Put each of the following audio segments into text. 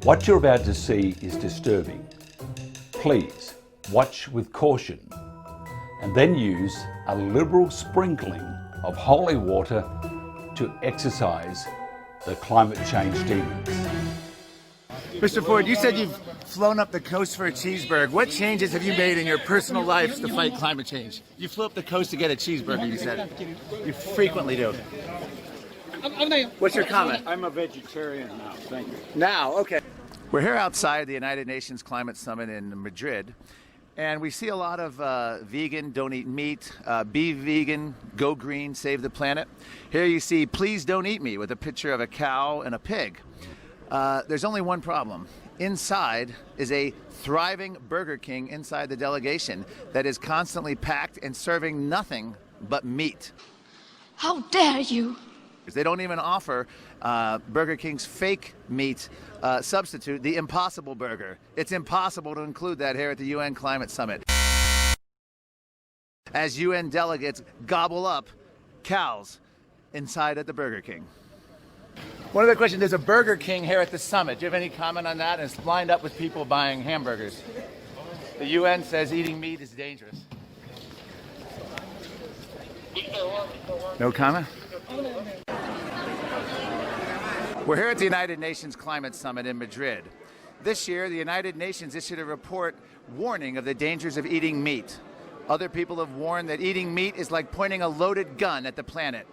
What you're about to see is disturbing. Please watch with caution and then use a liberal sprinkling of holy water to exorcise the climate change demons. Mr. Ford, you said you've flown up the coast for a cheeseburger. What changes have you made in your personal life to fight climate change? You flew up the coast to get a cheeseburger, you said. You frequently do. What's your comment? I'm a vegetarian now, thank you. Now, okay. We're here outside the United Nations Climate Summit in Madrid, and we see a lot of vegan, don't eat meat, be vegan, go green, save the planet. Here you see, please don't eat meat, with a picture of a cow and a pig. There's only one problem. Inside is a thriving Burger King inside the delegation that is constantly packed and serving nothing but meat. How dare you! They don't even offer Burger King's fake meat substitute, the Impossible Burger. It's impossible to include that here at the UN Climate Summit. As UN delegates gobble up cows inside at the Burger King. One other question, there's a Burger King here at the summit. Do you have any comment on that? And it's lined up with people buying hamburgers. The UN says eating meat is dangerous. No comment? We're here at the United Nations Climate Summit in Madrid. This year, the United Nations issued a report warning of the dangers of eating meat. Other people have warned that eating meat is like pointing a loaded gun at the planet.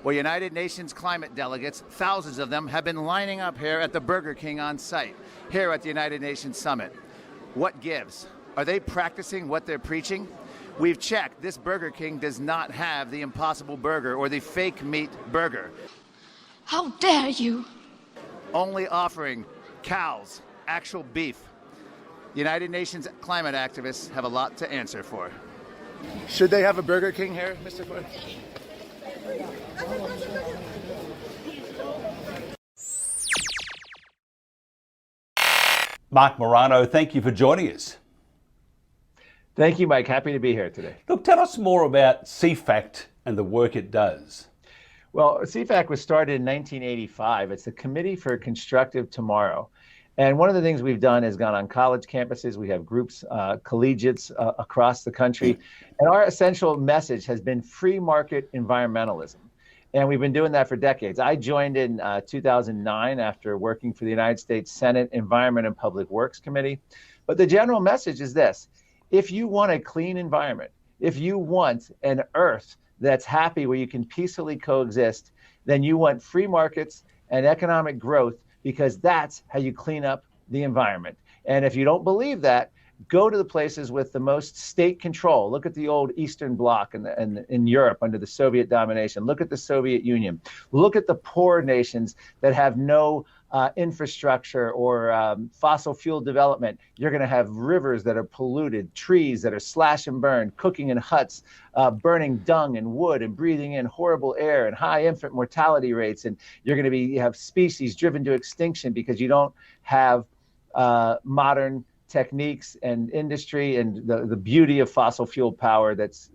Well, United Nations climate delegates, thousands of them, have been lining up here at the Burger King on site, here at the United Nations Summit. What gives? Are they practicing what they're preaching? We've checked. This Burger King does not have the Impossible Burger or the fake meat burger. How dare you! Only offering cows, actual beef. United Nations climate activists have a lot to answer for. Should they have a Burger King here, Mr. Ford? Marc Morano, thank you for joining us. Thank you, Mike. Happy to be here today. Look, tell us more about CFACT and the work it does. Well, CFACT was started in 1985. It's the Committee for Constructive Tomorrow. And one of the things we've done is gone on college campuses. We have groups, collegiates across the country. And our essential message has been free market environmentalism. And we've been doing that for decades. I joined in 2009 after working for the United States Senate Environment and Public Works Committee. But the general message is this: if you want a clean environment, if you want an earth that's happy where you can peacefully coexist, then you want free markets and economic growth, because that's how you clean up the environment. And if you don't believe that, go to the places with the most state control. Look at the old Eastern Bloc in Europe under the Soviet domination. Look at the Soviet Union. Look at the poor nations that have no infrastructure or fossil fuel development. You're going to have rivers that are polluted, trees that are slash and burn, cooking in huts, burning dung and wood and breathing in horrible air and high infant mortality rates. And you're going to have species driven to extinction because you don't have modern techniques and industry and the beauty of fossil fuel power that's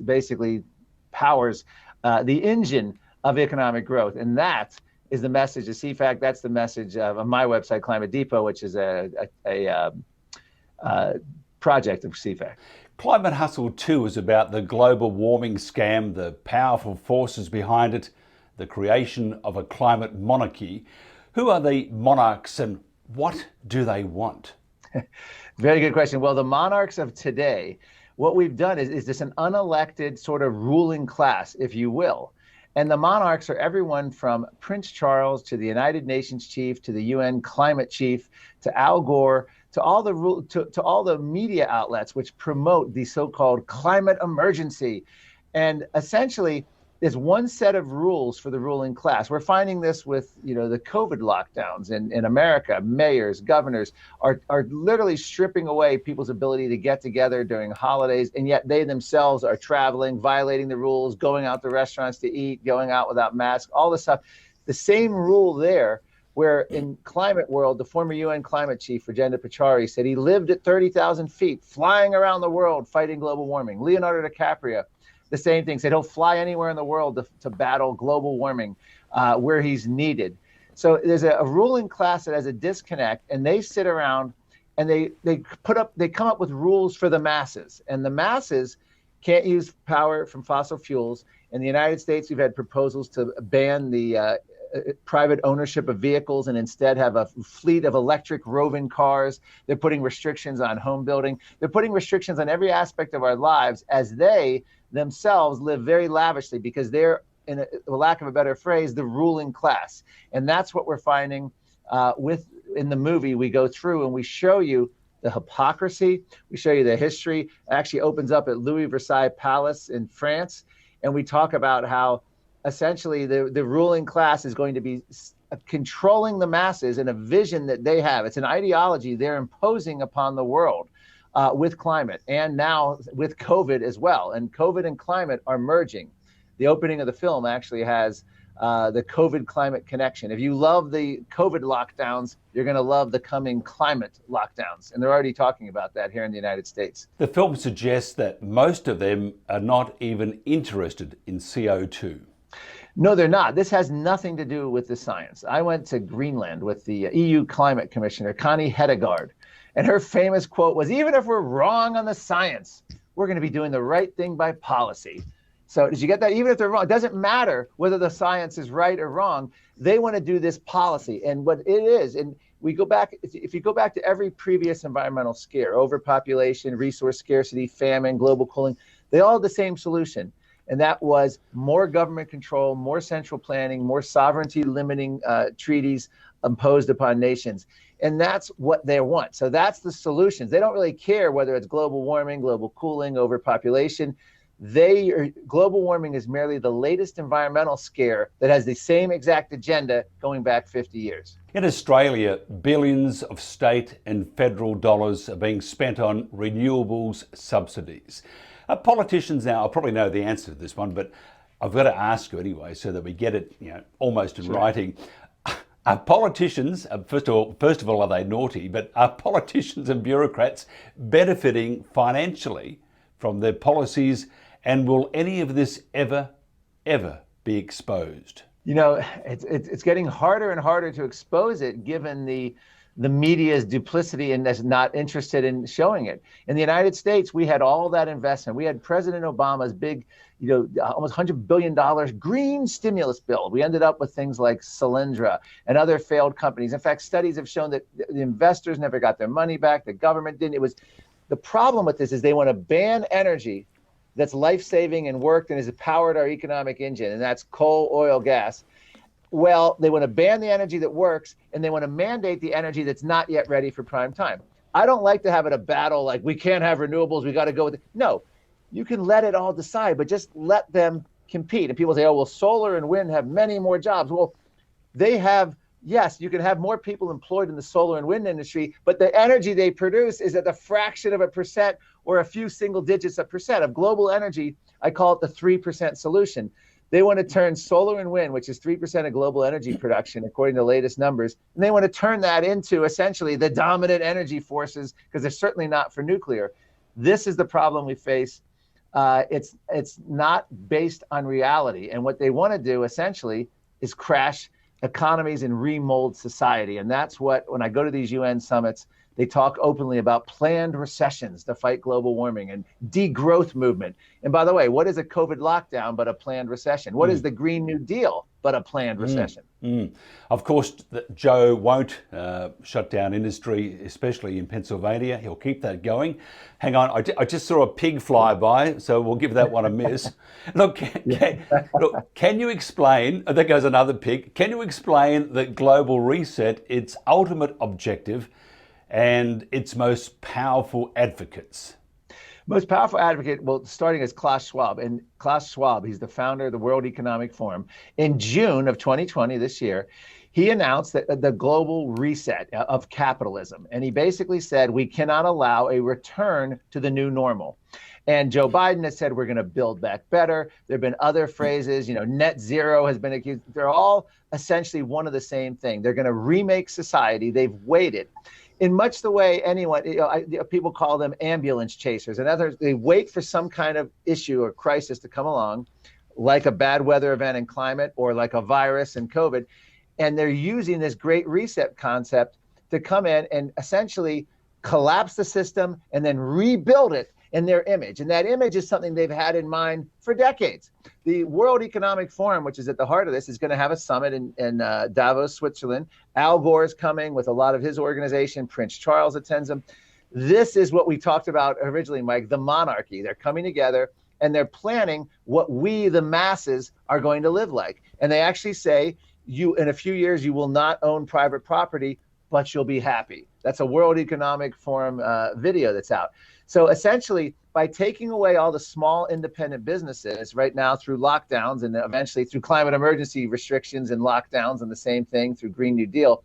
basically powers the engine of economic growth. And that is the message of CFACT. That's the message of my website, Climate Depot, which is a project of CFACT. Climate Hustle 2 is about the global warming scam, the powerful forces behind it, the creation of a climate monarchy. Who are the monarchs and what do they want? Very good question. Well, the monarchs of today, what we've done is just an unelected sort of ruling class, if you will. And the monarchs are everyone from Prince Charles to the United Nations chief, to the UN climate chief, to Al Gore, to all the media outlets which promote the so-called climate emergency. And essentially, there's one set of rules for the ruling class. We're finding this with, the COVID lockdowns in America. Mayors, governors are literally stripping away people's ability to get together during holidays, and yet they themselves are traveling, violating the rules, going out to restaurants to eat, going out without masks, all this stuff. The same rule there, where in climate world, the former UN climate chief, Rajendra Pachauri, said he lived at 30,000 feet, flying around the world, fighting global warming. Leonardo DiCaprio, the same thing, said he'll fly anywhere in the world to battle global warming. where he's needed. So there's a ruling class that has a disconnect, and they sit around and they come up with rules for the masses, and the masses can't use power from fossil fuels. In the United States, we've had proposals to ban the private ownership of vehicles and instead have a fleet of electric roving cars. They're putting restrictions on home building. They're putting restrictions on every aspect of our lives as they themselves live very lavishly because they're, in a lack of a better phrase, the ruling class. And that's what we're finding in the movie. We go through and we show you the hypocrisy. We show you the history. It actually opens up at Louis Versailles Palace in France. And we talk about how essentially the ruling class is going to be controlling the masses in a vision that they have. It's an ideology they're imposing upon the world with climate and now with COVID as well. And COVID and climate are merging. The opening of the film actually has the COVID climate connection. If you love the COVID lockdowns, you're going to love the coming climate lockdowns. And they're already talking about that here in the United States. The film suggests that most of them are not even interested in CO2. No, they're not. This has nothing to do with the science. I went to Greenland with the EU Climate Commissioner, Connie Hedegaard, and her famous quote was, even if we're wrong on the science, we're going to be doing the right thing by policy. So did you get that? Even if they're wrong, it doesn't matter whether the science is right or wrong. They want to do this policy. And what it is, and we go back, if you go back to every previous environmental scare, overpopulation, resource scarcity, famine, global cooling, they all had the same solution. And that was more government control, more central planning, more sovereignty limiting treaties imposed upon nations. And that's what they want. So that's the solutions. They don't really care whether it's global warming, global cooling, overpopulation. Global warming is merely the latest environmental scare that has the same exact agenda going back 50 years. In Australia, billions of state and federal dollars are being spent on renewables subsidies. Politicians now, I probably know the answer to this one, but I've got to ask you anyway so that we get it almost in writing. Are politicians, first of all, are they naughty, but are politicians and bureaucrats benefiting financially from their policies, and will any of this ever be exposed? It's getting harder and harder to expose it given the media's duplicity and is not interested in showing it. In the United States, we had all that investment. We had President Obama's big, almost $100 billion green stimulus bill. We ended up with things like Solyndra and other failed companies. In fact, studies have shown that the investors never got their money back. The government didn't. The problem with this is they want to ban energy that's life-saving and worked and has powered our economic engine, and that's coal, oil, gas. Well, they want to ban the energy that works, and they want to mandate the energy that's not yet ready for prime time. I don't like to have it a battle like we can't have renewables, we got to go with it. No, you can let it all decide, but just let them compete. And people say, oh, well, solar and wind have many more jobs. Well, they have, yes, you can have more people employed in the solar and wind industry, but the energy they produce is at a fraction of a percent or a few single digits of percent of global energy. I call it the 3% solution. They want to turn solar and wind, which is 3% of global energy production, according to the latest numbers, and they want to turn that into essentially the dominant energy forces, because they're certainly not for nuclear. This is the problem we face. It's not based on reality. And what they want to do essentially is crash economies and remold society. And that's what, when I go to these UN summits, they talk openly about planned recessions to fight global warming and degrowth movement. And by the way, what is a COVID lockdown but a planned recession? What is the Green New Deal but a planned recession? Of course, Joe won't shut down industry, especially in Pennsylvania. He'll keep that going. Hang on, I just saw a pig fly by, so we'll give that one a miss. Look, can you explain, there goes another pig, can you explain the global reset, its ultimate objective, and its most powerful advocates? Most powerful advocate, well, starting as Klaus Schwab. And Klaus Schwab, he's the founder of the World Economic Forum. In June of 2020, this year, he announced that the global reset of capitalism. And he basically said, we cannot allow a return to the new normal. And Joe Biden has said, we're going to build back better. There have been other phrases, net zero has been accused. They're all essentially one of the same thing. They're going to remake society. They've waited. In much the way anyone, people call them ambulance chasers and others, they wait for some kind of issue or crisis to come along, like a bad weather event in climate or like a virus and COVID. And they're using this great reset concept to come in and essentially collapse the system and then rebuild it in their image. And that image is something they've had in mind for decades. The World Economic Forum, which is at the heart of this, is going to have a summit in Davos, Switzerland. Al Gore is coming with a lot of his organization. Prince Charles attends them. This is what we talked about originally, Mike, the monarchy. They're coming together and they're planning what we, the masses, are going to live like. And they actually say, in a few years, you will not own private property, but you'll be happy. That's a World Economic Forum video that's out. So essentially, by taking away all the small independent businesses right now through lockdowns and eventually through climate emergency restrictions and lockdowns and the same thing through Green New Deal,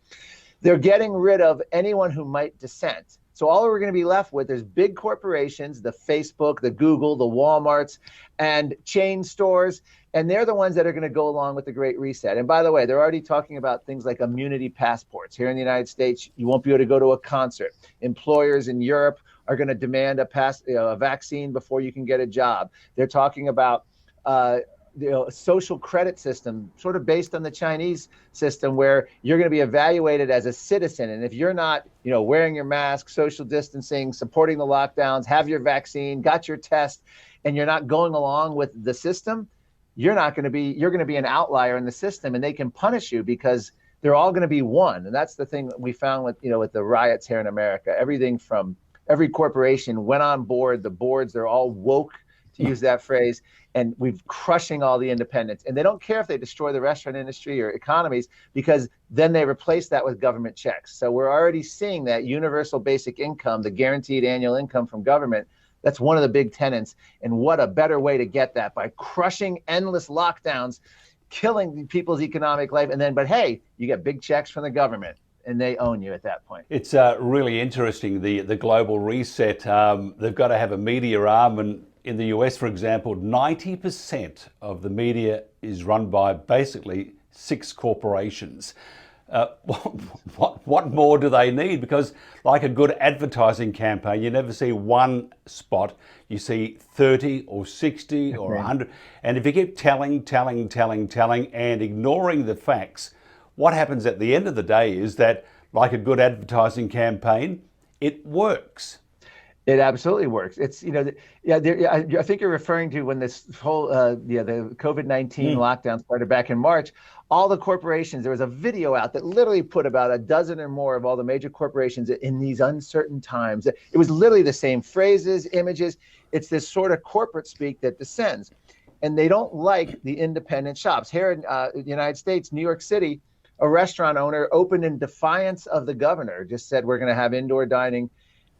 they're getting rid of anyone who might dissent. So all we're going to be left with is big corporations, the Facebook, the Google, the Walmarts, and chain stores. And they're the ones that are going to go along with the Great Reset. And by the way, they're already talking about things like immunity passports. Here in the United States, you won't be able to go to a concert. Employers in Europe are going to demand a vaccine before you can get a job. They're talking about social credit system, sort of based on the Chinese system, where you're going to be evaluated as a citizen. And if you're not, wearing your mask, social distancing, supporting the lockdowns, have your vaccine, got your test, and you're not going along with the system, you're going to be an outlier in the system, and they can punish you because they're all going to be one. And that's the thing that we found with the riots here in America. Everything from every corporation went on board, the boards, they're all woke, to use that phrase, and we're crushing all the independents. And they don't care if they destroy the restaurant industry or economies, because then they replace that with government checks. So we're already seeing that universal basic income, the guaranteed annual income from government. That's one of the big tenets. And what a better way to get that, by crushing endless lockdowns, killing people's economic life. But hey, you get big checks from the government, and they own you at that point. It's really interesting, the global reset. They've got to have a media arm, and in the US, for example, 90% of the media is run by basically 6 corporations. What more do they need? Because like a good advertising campaign, you never see one spot, you see 30 or 60 or 100. And if you keep telling and ignoring the facts, what happens at the end of the day is that, like a good advertising campaign, it works. It absolutely works. It's, I think you're referring to when this whole, the COVID-19 lockdown started back in March. All the corporations, there was a video out that literally put about a dozen or more of all the major corporations in these uncertain times. It was literally the same phrases, images. It's this sort of corporate speak that descends. And they don't like the independent shops. Here in the United States, New York City, a restaurant owner opened in defiance of the governor, just said, we're going to have indoor dining.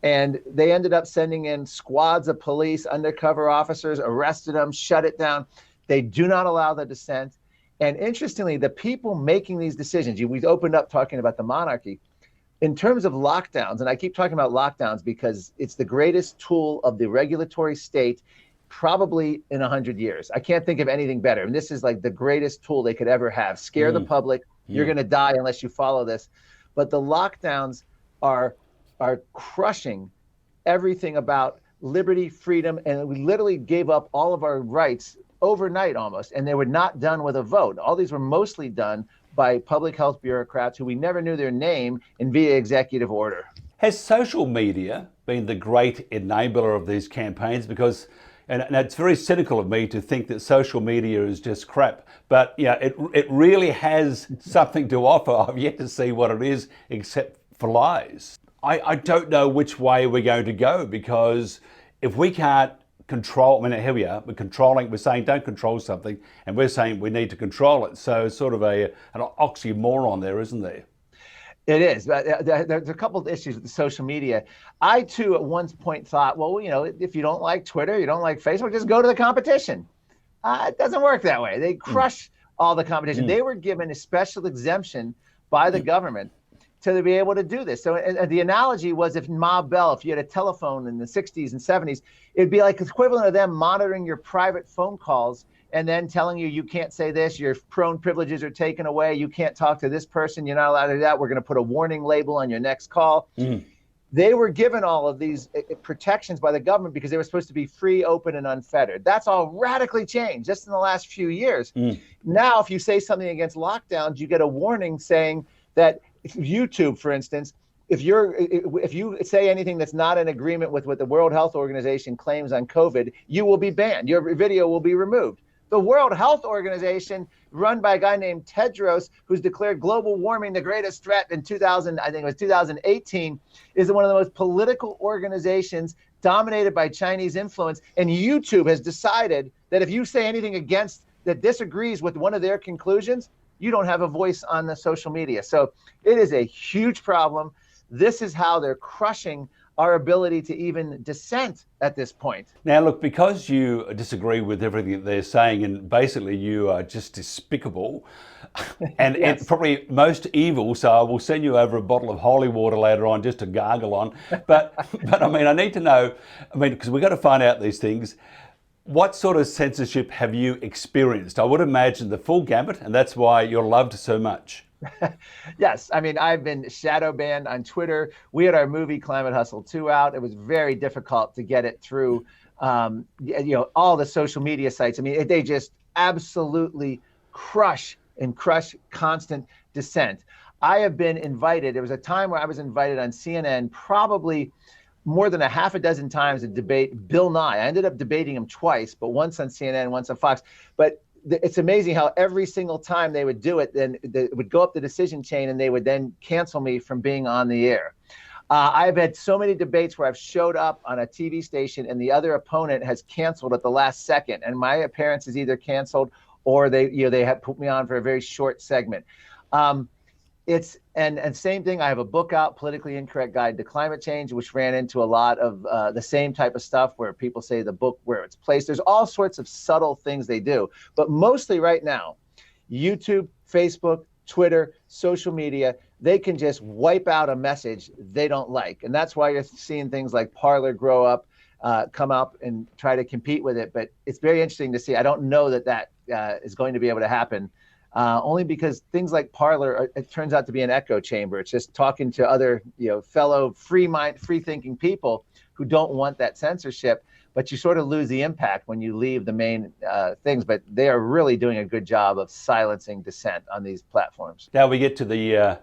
And they ended up sending in squads of police, undercover officers, arrested them, shut it down. They do not allow the dissent. And interestingly, the people making these decisions, we opened up talking about the monarchy, in terms of lockdowns, and I keep talking about lockdowns because it's the greatest tool of the regulatory state probably in 100 years. I can't think of anything better. And this is like the greatest tool they could ever have. Scare the public. You're going to die unless you follow this. But the lockdowns are crushing everything about liberty, freedom, and we literally gave up all of our rights overnight almost, and they were not done with a vote. All these were mostly done by public health bureaucrats who we never knew their name and via executive order. Has social media been the great enabler of these campaigns? Because, and it's very cynical of me to think that social media is just crap, but it really has something to offer. I've yet to see what it is except for lies. I don't know which way we're going to go, because if we can't control, here we are, we're saying don't control something, and we're saying we need to control it. So it's sort of an oxymoron there, isn't there? It is. There's a couple of issues with the social media. I too at one point thought, well, if you don't like Twitter, you don't like Facebook, just go to the competition. It doesn't work that way. They crush all the competition. They were given a special exemption by the government to be able to do this. So and the analogy was, if Ma Bell, if you had a telephone in the 60s and 70s, it'd be like equivalent of them monitoring your private phone calls and then telling you can't say this, your phone privileges are taken away, you can't talk to this person, you're not allowed to do that, we're going to put a warning label on your next call. They were given all of these protections by the government because they were supposed to be free, open, and unfettered. That's all radically changed just in the last few years. Now, if you say something against lockdowns, you get a warning saying that YouTube, for instance, if you say anything that's not in agreement with what the World Health Organization claims on COVID, you will be banned. Your video will be removed. The World Health Organization, run by a guy named Tedros, who's declared global warming the greatest threat in 2018, is one of the most political organizations dominated by Chinese influence. And YouTube has decided that if you say anything that disagrees with one of their conclusions, you don't have a voice on the social media. So it is a huge problem. This is how they're crushing our ability to even dissent at this point. Now, look, because you disagree with everything that they're saying, and basically you are just despicable and, Yes. and probably most evil, so I will send you over a bottle of holy water later on just to gargle on. But I mean, I need to know, because we've got to find out these things. What sort of censorship have you experienced? I would imagine the full gamut, and that's why you're loved so much. Yes, I mean, I've been shadow banned on Twitter. We had our movie Climate Hustle 2 out. It was very difficult to get it through, all the social media sites. I mean, they just absolutely crush constant dissent. I have been invited. There was a time where I was invited on CNN probably more than a half a dozen times to debate Bill Nye. I ended up debating him twice, but once on CNN, once on Fox. But it's amazing how every single time they would do it, then it would go up the decision chain and they would then cancel me from being on the air. I've had so many debates where I've showed up on a TV station and the other opponent has canceled at the last second, and my appearance is either canceled or they have put me on for a very short segment. And same thing. I have a book out, Politically Incorrect Guide to Climate Change, which ran into a lot of the same type of stuff where people say the book where it's placed. There's all sorts of subtle things they do, but mostly right now, YouTube, Facebook, Twitter, social media, they can just wipe out a message they don't like. And that's why you're seeing things like Parler grow up, come up and try to compete with it. But it's very interesting to see. I don't know that is going to be able to happen. Only because things like Parler, it turns out to be an echo chamber. It's just talking to other, fellow free-thinking people who don't want that censorship. But you sort of lose the impact when you leave the main things. But they are really doing a good job of silencing dissent on these platforms. Now we get to the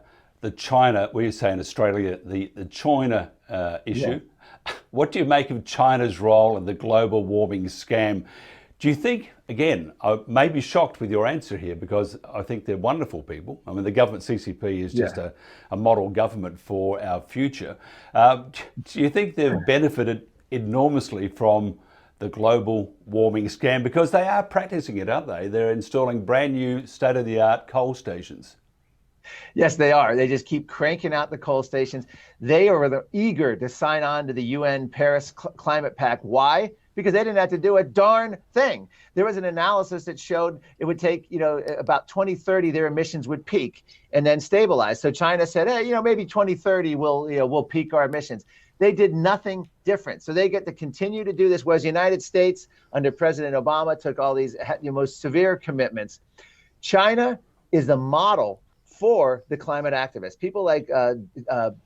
China. We say in Australia the China issue. Yeah. What do you make of China's role in the global warming scam? Do you think, again, I may be shocked with your answer here because I think they're wonderful people. I mean, the government CCP is just a model government for our future. Do you think they've benefited enormously from the global warming scam? Because they are practicing it, aren't they? They're installing brand new state-of-the-art coal stations. Yes, they are. They just keep cranking out the coal stations. They are eager to sign on to the UN Paris Climate Pact. Why? Because they didn't have to do a darn thing. There was an analysis that showed it would take, about 2030, their emissions would peak and then stabilize. So China said, hey, maybe 2030 we'll peak our emissions. They did nothing different. So they get to continue to do this, whereas the United States under President Obama took all these most severe commitments. China is the model for the climate activists. People like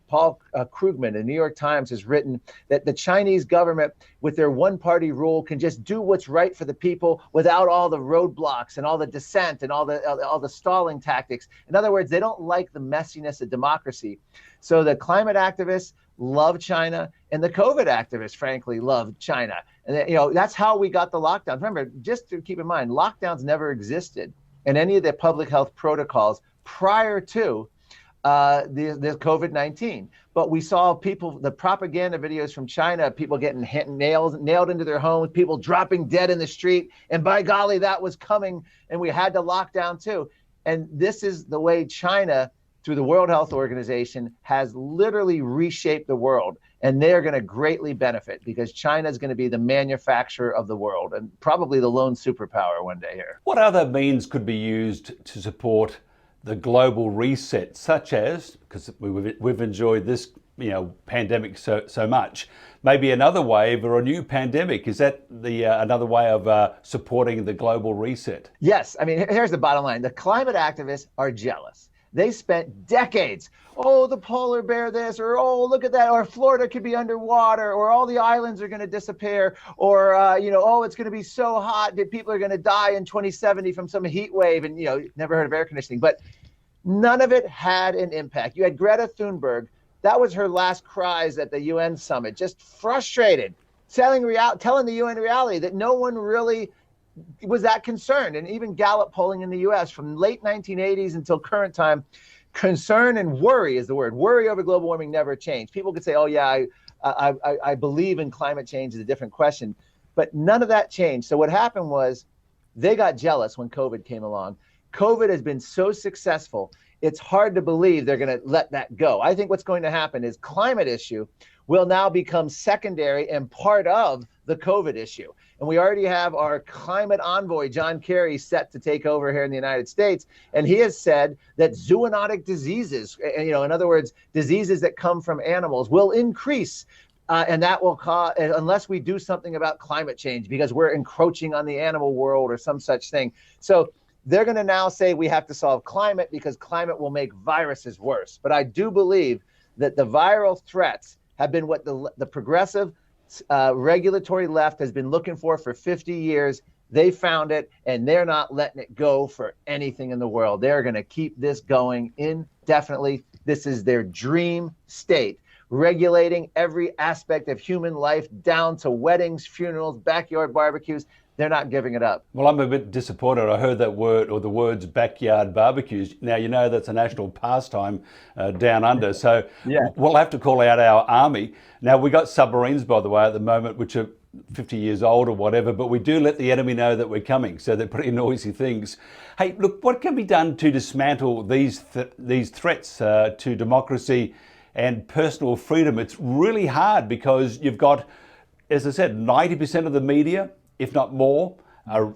Paul Krugman in the New York Times has written that the Chinese government, with their one-party rule, can just do what's right for the people without all the roadblocks and all the dissent and all the stalling tactics. In other words, they don't like the messiness of democracy. So the climate activists love China, and the COVID activists, frankly, love China. And that's how we got the lockdowns. Remember, just to keep in mind, lockdowns never existed in any of the public health protocols prior to the COVID-19. But we saw the propaganda videos from China, people getting nailed into their homes, people dropping dead in the street. And by golly, that was coming, and we had to lock down too. And this is the way China, through the World Health Organization, has literally reshaped the world. And they're going to greatly benefit because China is going to be the manufacturer of the world and probably the lone superpower one day here. What other means could be used to support the global reset, such as, because we've enjoyed this pandemic so much, maybe another wave or a new pandemic? Is that another way of supporting the global reset? Yes. I mean, here's the bottom line. The climate activists are jealous. They spent decades. Oh, the polar bear this, or oh, look at that, or Florida could be underwater, or all the islands are going to disappear, or oh, it's going to be so hot that people are going to die in 2070 from some heat wave, and never heard of air conditioning. But none of it had an impact. You had Greta Thunberg. That was her last cries at the UN summit, just frustrated, telling the UN reality that no one really was that concerned. And even Gallup polling in the US from late 1980s until current time, concern and worry is the word. Worry over global warming never changed. People could say, oh yeah, I believe in climate change is a different question, but none of that changed. So what happened was they got jealous when COVID came along. COVID has been so successful, it's hard to believe they're going to let that go. I think what's going to happen is climate issue will now become secondary and part of the COVID issue. And we already have our climate envoy, John Kerry, set to take over here in the United States. And he has said that zoonotic diseases, in other words, diseases that come from animals, will increase. And that will cause, unless we do something about climate change, because we're encroaching on the animal world or some such thing. So they're going to now say we have to solve climate because climate will make viruses worse. But I do believe that the viral threats have been what the progressive regulatory left has been looking for 50 years. They found it, and they're not letting it go for anything in the world. They're going to keep this going indefinitely. This is their dream state, regulating every aspect of human life down to weddings, funerals, backyard barbecues. They're not giving it up. Well, I'm a bit disappointed. I heard that word, or the words, backyard barbecues. Now, that's a national pastime down under. So yeah, we'll have to call out our army. Now, we got submarines, by the way, at the moment, which are 50 years old or whatever, but we do let the enemy know that we're coming. So they're pretty noisy things. Hey, look, what can be done to dismantle these threats to democracy and personal freedom? It's really hard because you've got, as I said, 90% of the media, if not more, are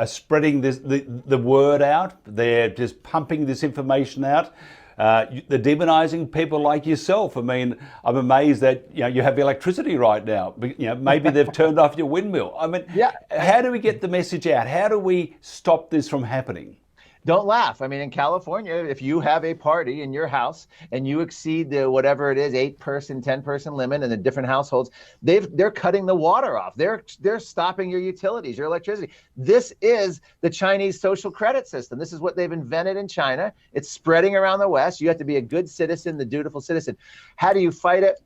spreading the word out. They're just pumping this information out. They're demonizing people like yourself. I mean, I'm amazed that you have electricity right now. Maybe they've turned off your windmill. I mean, how do we get the message out? How do we stop this from happening? Don't laugh. I mean, in California, if you have a party in your house and you exceed the whatever it is, 8-person, 10-person limit in the different households, they're cutting the water off. They're stopping your utilities, your electricity. This is the Chinese social credit system. This is what they've invented in China. It's spreading around the West. You have to be a good citizen, the dutiful citizen. How do you fight it?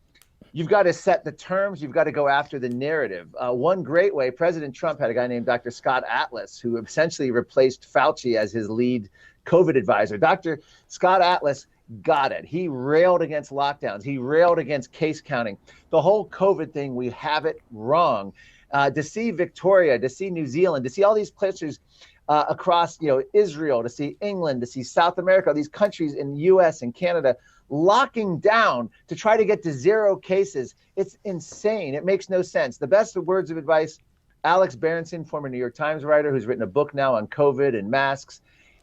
You've got to set the terms. You've got to go after the narrative. One great way, President Trump had a guy named Dr. Scott Atlas, who essentially replaced Fauci as his lead COVID advisor. Dr. Scott Atlas got it. He railed against lockdowns. He railed against case counting. The whole COVID thing, we have it wrong. To see Victoria, to see New Zealand, to see all these places across, Israel, to see England, to see South America, these countries in the US and Canada, locking down to try to get to 0 cases. It's insane. It makes no sense. The best of words of advice, Alex Berenson, former New York Times writer who's written a book now on COVID and masks,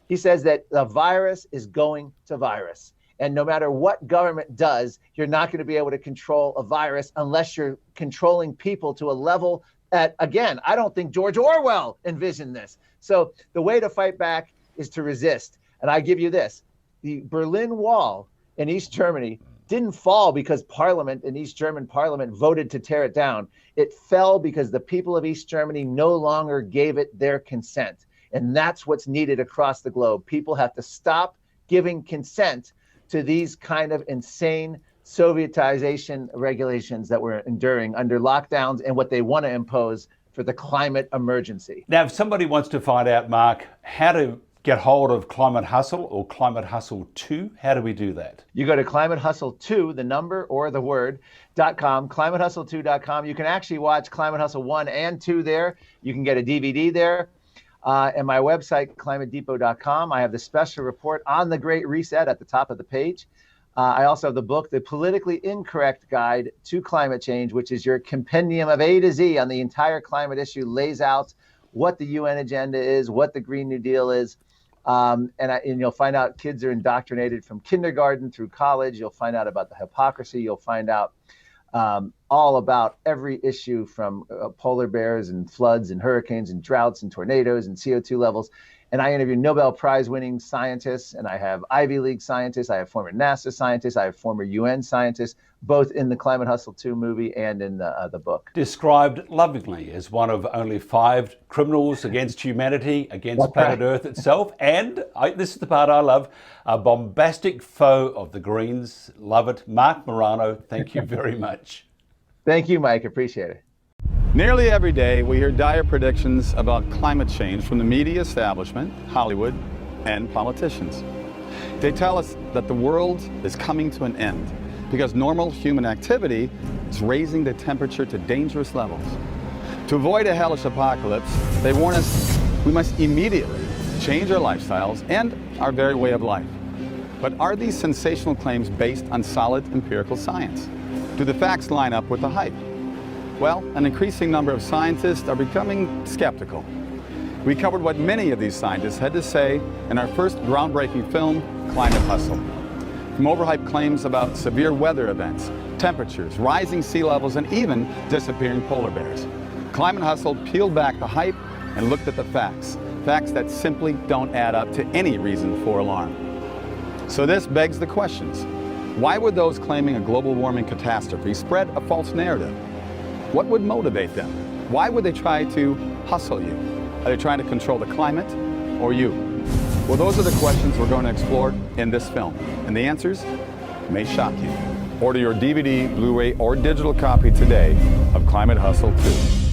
he says that the virus is going to virus. And no matter what government does, you're not going to be able to control a virus unless you're controlling people to a level that, again, I don't think George Orwell envisioned this. So the way to fight back is to resist. And I give you this, the Berlin Wall in East Germany didn't fall because Parliament in East German Parliament voted to tear it down. It fell because the people of East Germany no longer gave it their consent. And that's what's needed across the globe. People have to stop giving consent to these kind of insane Sovietization regulations that we're enduring under lockdowns and what they want to impose for the climate emergency. Now, if somebody wants to find out, Marc, how to get hold of Climate Hustle or Climate Hustle 2, how do we do that? You go to Climate Hustle 2, the number or the word.com, climatehustle2.com. You can actually watch Climate Hustle 1 and 2 there. You can get a DVD there. And my website, climatedepot.com. I have the special report on the Great Reset at the top of the page. I also have the book, The Politically Incorrect Guide to Climate Change, which is your compendium of A to Z on the entire climate issue, lays out what the UN agenda is, what the Green New Deal is. And you'll find out kids are indoctrinated from kindergarten through college. You'll find out about the hypocrisy. You'll find out all about every issue from polar bears and floods and hurricanes and droughts and tornadoes and CO2 levels. And I interview Nobel Prize winning scientists, and I have Ivy League scientists, I have former NASA scientists, I have former UN scientists, both in the Climate Hustle 2 movie and in the book. Described lovingly as one of only 5 criminals against humanity, against planet Earth itself, and, this is the part I love, a bombastic foe of the Greens. Love it. Marc Morano, thank you very much. Thank you, Mike. Appreciate it. Nearly every day, we hear dire predictions about climate change from the media establishment, Hollywood, and politicians. They tell us that the world is coming to an end because normal human activity is raising the temperature to dangerous levels. To avoid a hellish apocalypse, they warn us we must immediately change our lifestyles and our very way of life. But are these sensational claims based on solid empirical science? Do the facts line up with the hype? Well, an increasing number of scientists are becoming skeptical. We covered what many of these scientists had to say in our first groundbreaking film, Climate Hustle. From overhyped claims about severe weather events, temperatures, rising sea levels, and even disappearing polar bears, Climate Hustle peeled back the hype and looked at the facts. Facts that simply don't add up to any reason for alarm. So this begs the questions. Why would those claiming a global warming catastrophe spread a false narrative? What would motivate them? Why would they try to hustle you? Are they trying to control the climate or you? Well, those are the questions we're going to explore in this film, and the answers may shock you. Order your DVD, Blu-ray, or digital copy today of Climate Hustle 2.